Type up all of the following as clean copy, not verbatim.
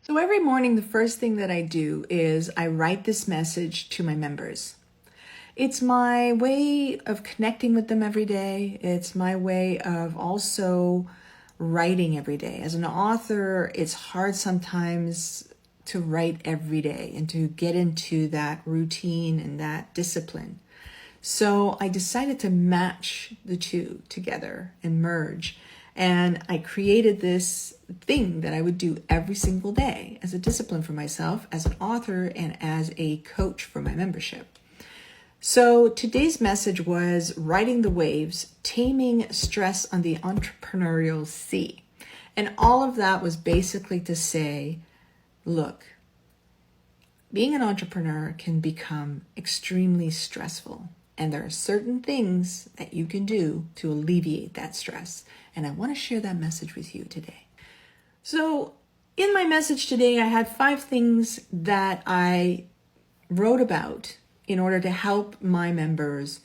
So every morning, the first thing that I do is I write this message to my members. It's my way of connecting with them every day. It's my way of also writing every day. As an author, it's hard sometimes to write every day and to get into that routine and that discipline. So I decided to match the two together and merge. And I created this thing that I would do every single day as a discipline for myself, as an author, and as a coach for my membership. So today's message was riding the waves, taming stress on the entrepreneurial sea. And all of that was basically to say, look, being an entrepreneur can become extremely stressful. And there are certain things that you can do to alleviate that stress. And I want to share that message with you today. So in my message today, I had 5 things that I wrote about in order to help my members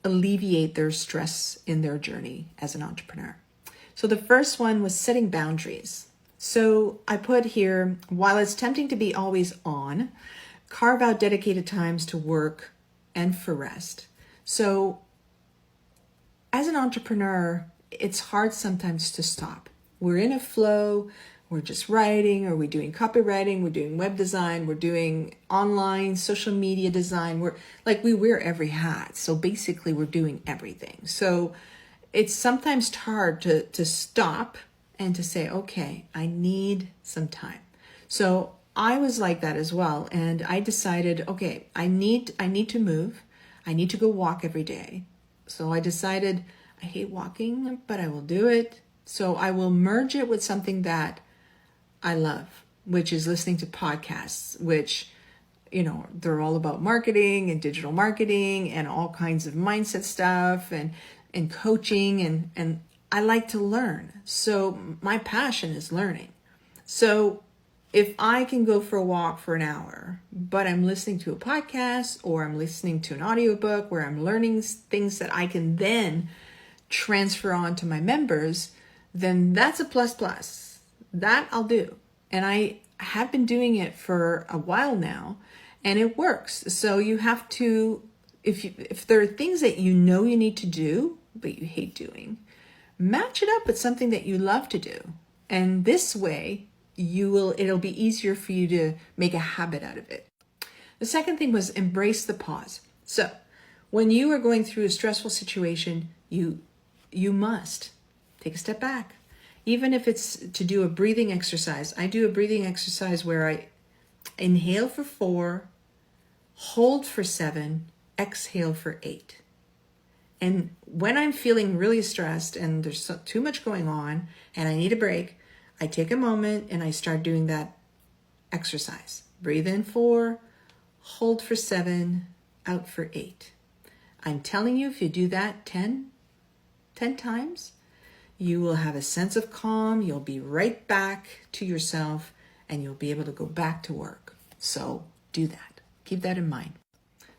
alleviate their stress in their journey as an entrepreneur. So the first one was setting boundaries. So I put here, while it's tempting to be always on, carve out dedicated times to work and for rest. So as an entrepreneur, it's hard sometimes to stop. We're in a flow, we're just writing, or we're doing copywriting, we're doing web design, we're doing online social media design. We wear every hat. So basically we're doing everything. So it's sometimes hard to stop and to say, okay, I need some time. So I was like that as well. And I decided, okay, I need to move. I need to go walk every day. So I decided I hate walking, but I will do it. So I will merge it with something that I love, which is listening to podcasts, which, they're all about marketing and digital marketing and all kinds of mindset stuff and coaching. And I like to learn. So my passion is learning. So if I can go for a walk for an hour, but I'm listening to a podcast or I'm listening to an audiobook where I'm learning things that I can then transfer on to my members, then that's a plus. That I'll do. And I have been doing it for a while now and it works. So you have to, if there are things that you need to do, but you hate doing, match it up with something that you love to do. And this way, it'll be easier for you to make a habit out of it. The second thing was embrace the pause. So when you are going through a stressful situation, you must take a step back. Even if it's to do a breathing exercise. I do a breathing exercise where I inhale for 4, hold for 7, exhale for 8. And when I'm feeling really stressed and there's too much going on and I need a break, I take a moment and I start doing that exercise. Breathe in 4, hold for 7, out for 8. I'm telling you, if you do that 10 times, you will have a sense of calm. You'll be right back to yourself and you'll be able to go back to work. So do that. Keep that in mind.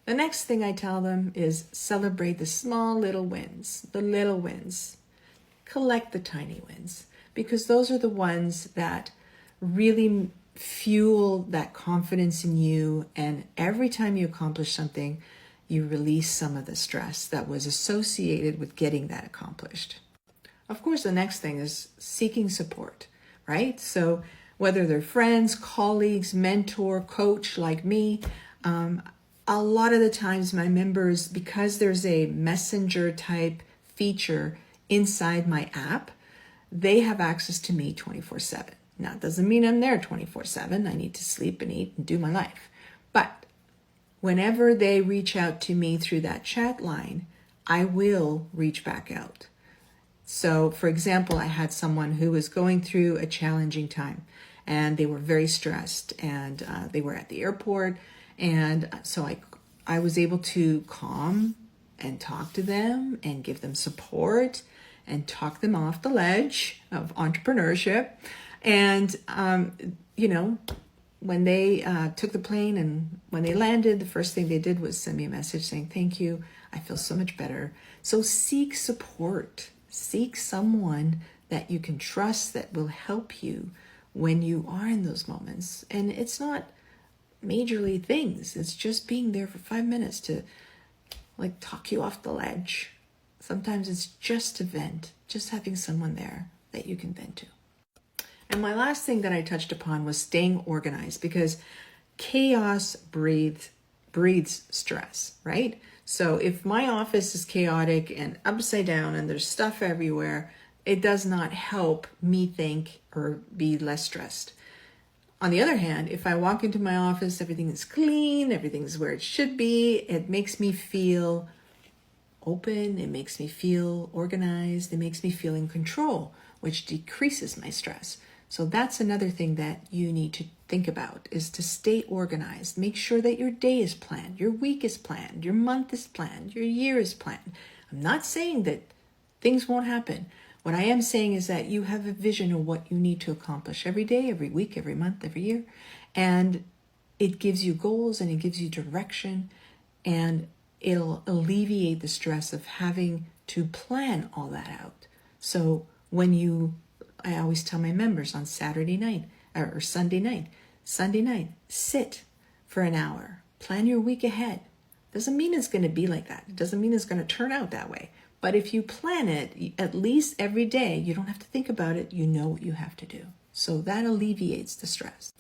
The next thing I tell them is celebrate the small little wins, the little wins. Collect the tiny wins, because those are the ones that really fuel that confidence in you. And every time you accomplish something, you release some of the stress that was associated with getting that accomplished. Of course, the next thing is seeking support, right? So whether they're friends, colleagues, mentor, coach like me, a lot of the times my members, because there's a messenger type feature inside my app, they have access to me 24/7. Now, it doesn't mean I'm there 24/7. I need to sleep and eat and do my life. But whenever they reach out to me through that chat line, I will reach back out. So, for example, I had someone who was going through a challenging time and they were very stressed and they were at the airport. And so I was able to calm and talk to them and give them support and talk them off the ledge of entrepreneurship. And, when they took the plane and when they landed, the first thing they did was send me a message saying, thank you, I feel so much better. So seek support. Seek someone that you can trust that will help you when you are in those moments. And it's not majorly things. It's just being there for 5 minutes to like talk you off the ledge. Sometimes it's just to vent, just having someone there that you can vent to. And my last thing that I touched upon was staying organized, because chaos breeds stress, right? So if my office is chaotic and upside down and there's stuff everywhere, it does not help me think or be less stressed. On the other hand, if I walk into my office, everything is clean, everything's where it should be, it makes me feel open, it makes me feel organized, it makes me feel in control, which decreases my stress. So that's another thing that you need to think about, is to stay organized. Make sure that your day is planned, your week is planned, your month is planned, your year is planned. I'm not saying that things won't happen. What I am saying is that you have a vision of what you need to accomplish every day, every week, every month, every year. And it gives you goals and it gives you direction, and it'll alleviate the stress of having to plan all that out. So I always tell my members on Saturday night or Sunday night, sit for an hour, plan your week ahead. Doesn't mean it's going to be like that. It doesn't mean it's going to turn out that way. But if you plan it, at least every day, you don't have to think about it. You know what you have to do. So that alleviates the stress.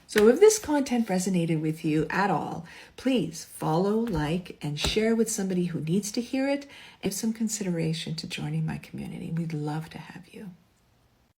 So if this content resonated with you at all, please follow, like, and share with somebody who needs to hear it. Give some consideration to joining my community. We'd love to have you.